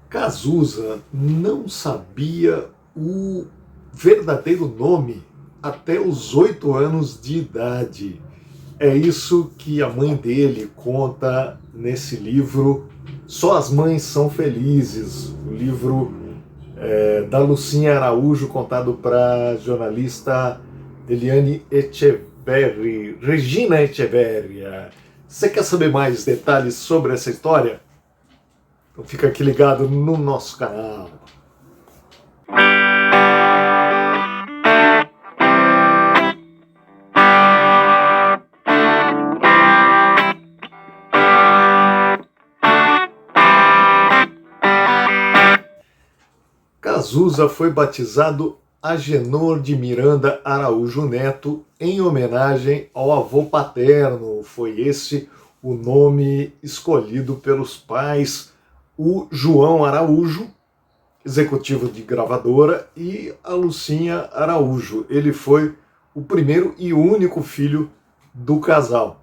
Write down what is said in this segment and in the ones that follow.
Cazuza não sabia o verdadeiro nome até os 8 anos de idade. É isso que a mãe dele conta nesse livro Só as Mães São Felizes, o livro da Lucinha Araújo, contado para a jornalista Eliane Echeverri, Regina Echeverria. Você quer saber mais detalhes sobre essa história? Então fica aqui ligado no nosso canal. Cazuza foi batizado Agenor de Miranda Araújo Neto em homenagem ao avô paterno. Foi esse o nome escolhido pelos pais, o João Araújo, executivo de gravadora, e a Lucinha Araújo. Ele foi o primeiro e único filho do casal.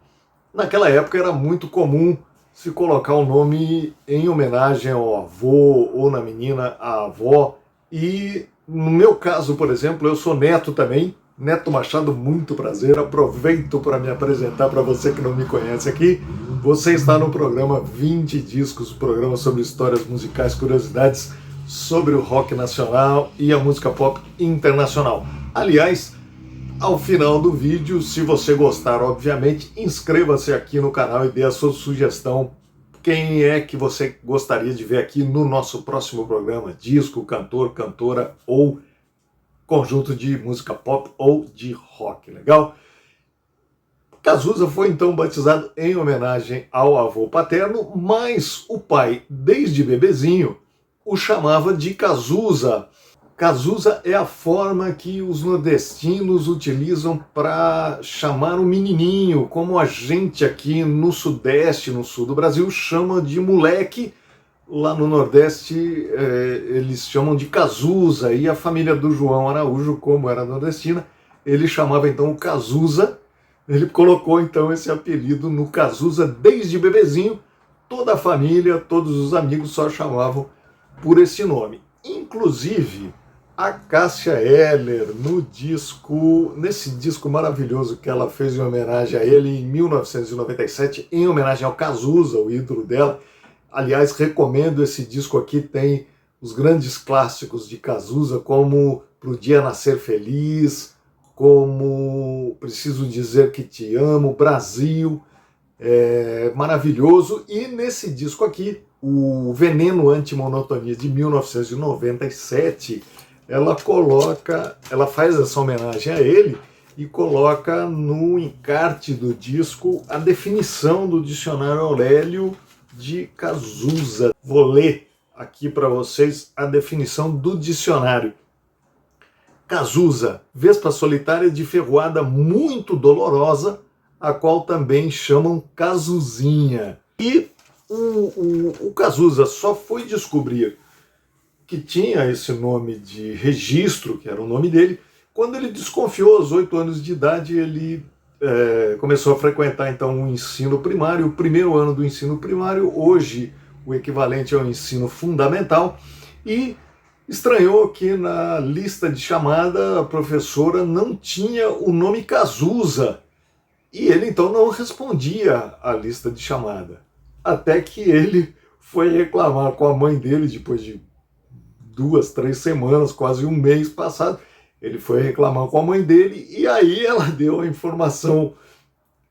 Naquela época era muito comum se colocar o nome em homenagem ao avô ou na menina à avó. E no meu caso, por exemplo, eu sou neto também, Neto Machado, muito prazer. Aproveito para me apresentar para você que não me conhece aqui. Você está no programa 20 Discos, o programa sobre histórias musicais, curiosidades sobre o rock nacional e a música pop internacional. Aliás, ao final do vídeo, se você gostar, obviamente, inscreva-se aqui no canal e dê a sua sugestão. Quem é que você gostaria de ver aqui no nosso próximo programa? Disco, cantor, cantora ou conjunto de música pop ou de rock, legal? Cazuza foi então batizado em homenagem ao avô paterno, mas o pai, desde bebezinho, o chamava de Cazuza. Cazuza é a forma que os nordestinos utilizam para chamar o menininho, como a gente aqui no Sudeste, no Sul do Brasil, chama de moleque. Lá no Nordeste eles chamam de Cazuza, e a família do João Araújo, como era nordestina, ele chamava então o Cazuza. Ele colocou então esse apelido no Cazuza desde bebezinho. Toda a família, todos os amigos só chamavam por esse nome. Inclusive a Cássia Eller, nesse disco maravilhoso que ela fez em homenagem a ele em 1997, em homenagem ao Cazuza, o ídolo dela. Aliás, recomendo esse disco aqui, tem os grandes clássicos de Cazuza, como Pro Dia Nascer Feliz, como Preciso Dizer Que Te Amo, Brasil, maravilhoso. E nesse disco aqui, o Veneno Antimonotonia de 1997, ela faz essa homenagem a ele e coloca no encarte do disco a definição do dicionário Aurélio de Cazuza. Vou ler aqui para vocês a definição do dicionário. Cazuza, vespa solitária de ferroada muito dolorosa, a qual também chamam Cazuzinha. E o Cazuza só foi descobrir que tinha esse nome de registro, que era o nome dele, quando ele desconfiou. Aos 8 anos de idade, ele começou a frequentar então o ensino primário, o primeiro ano do ensino primário, hoje o equivalente ao ensino fundamental, e estranhou que na lista de chamada a professora não tinha o nome Cazuza, e ele então não respondia à lista de chamada. Até que ele foi reclamar com a mãe dele, depois de 2, 3 semanas, quase um mês passado. Ele foi reclamar com a mãe dele e aí ela deu a informação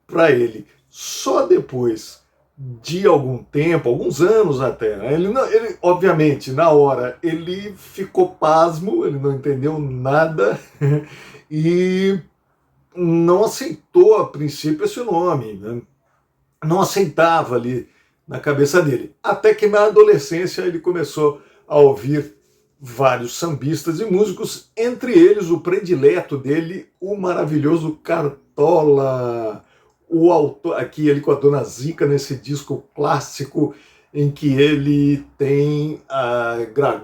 para ele. Só depois de algum tempo, alguns anos até, né? Ele, obviamente, na hora, ele ficou pasmo, ele não entendeu nada e não aceitou a princípio esse nome, né? Não aceitava ali na cabeça dele. Até que na adolescência ele começou a ouvir vários sambistas e músicos, entre eles o predileto dele, o maravilhoso Cartola, o autor, aqui ele com a Dona Zica, nesse disco clássico em que ele tem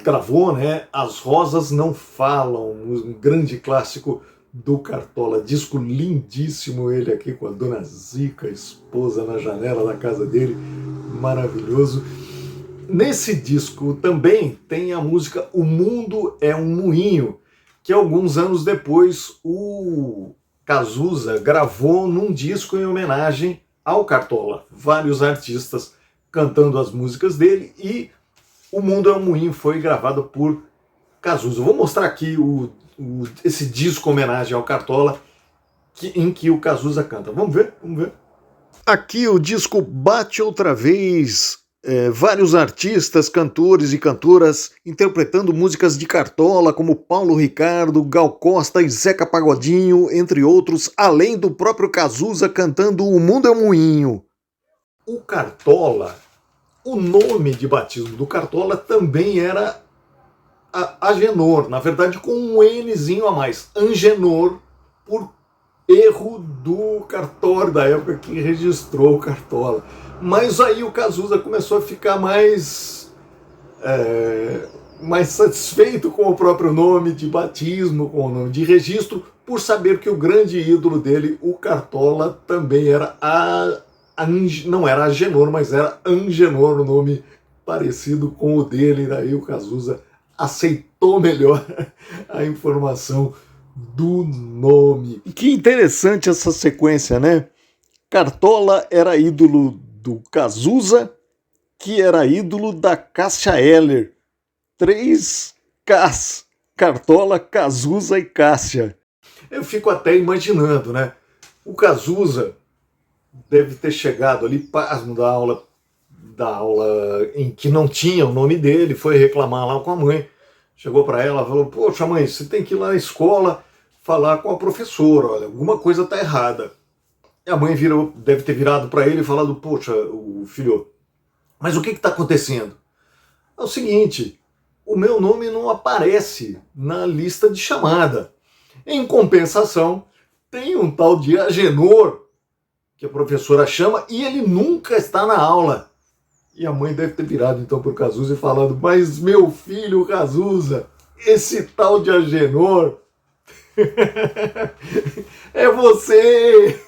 gravou, né, As Rosas Não Falam, um grande clássico do Cartola, disco lindíssimo, ele aqui com a Dona Zica, esposa, na janela da casa dele, maravilhoso. Nesse disco também tem a música O Mundo é um Moinho, que alguns anos depois o Cazuza gravou num disco em homenagem ao Cartola. Vários artistas cantando as músicas dele, e O Mundo é um Moinho foi gravado por Cazuza. Vou mostrar aqui esse disco homenagem ao Cartola em que o Cazuza canta. Vamos ver? Vamos ver. Aqui o disco Bate Outra Vez. Vários artistas, cantores e cantoras interpretando músicas de Cartola, como Paulo Ricardo, Gal Costa e Zeca Pagodinho, entre outros, além do próprio Cazuza cantando O Mundo é um Moinho. O Cartola, o nome de batismo do Cartola também era Agenor, na verdade com um Nzinho a mais, Angenor, por erro do cartório da época que registrou o Cartola. Mas aí o Cazuza começou a ficar mais satisfeito com o próprio nome de batismo, com o nome de registro, por saber que o grande ídolo dele, o Cartola, também era não era Agenor, mas era Angenor, o nome parecido com o dele. Daí o Cazuza aceitou melhor a informação do nome. Que interessante essa sequência, né? Cartola era ídolo do Cazuza, que era ídolo da Cássia Eller. 3 Ks: Cartola, Cazuza e Cássia. Eu fico até imaginando, né? O Cazuza deve ter chegado ali, pasmo da aula em que não tinha o nome dele, foi reclamar lá com a mãe. Chegou para ela e falou: poxa mãe, você tem que ir lá na escola falar com a professora, olha, alguma coisa está errada. E a mãe deve ter virado para ele e falado: poxa, o filho, mas o que está acontecendo? É o seguinte, o meu nome não aparece na lista de chamada. Em compensação, tem um tal de Agenor, que a professora chama, e ele nunca está na aula. E a mãe deve ter virado então para o Cazuza e falando: mas meu filho Cazuza, esse tal de Agenor é você!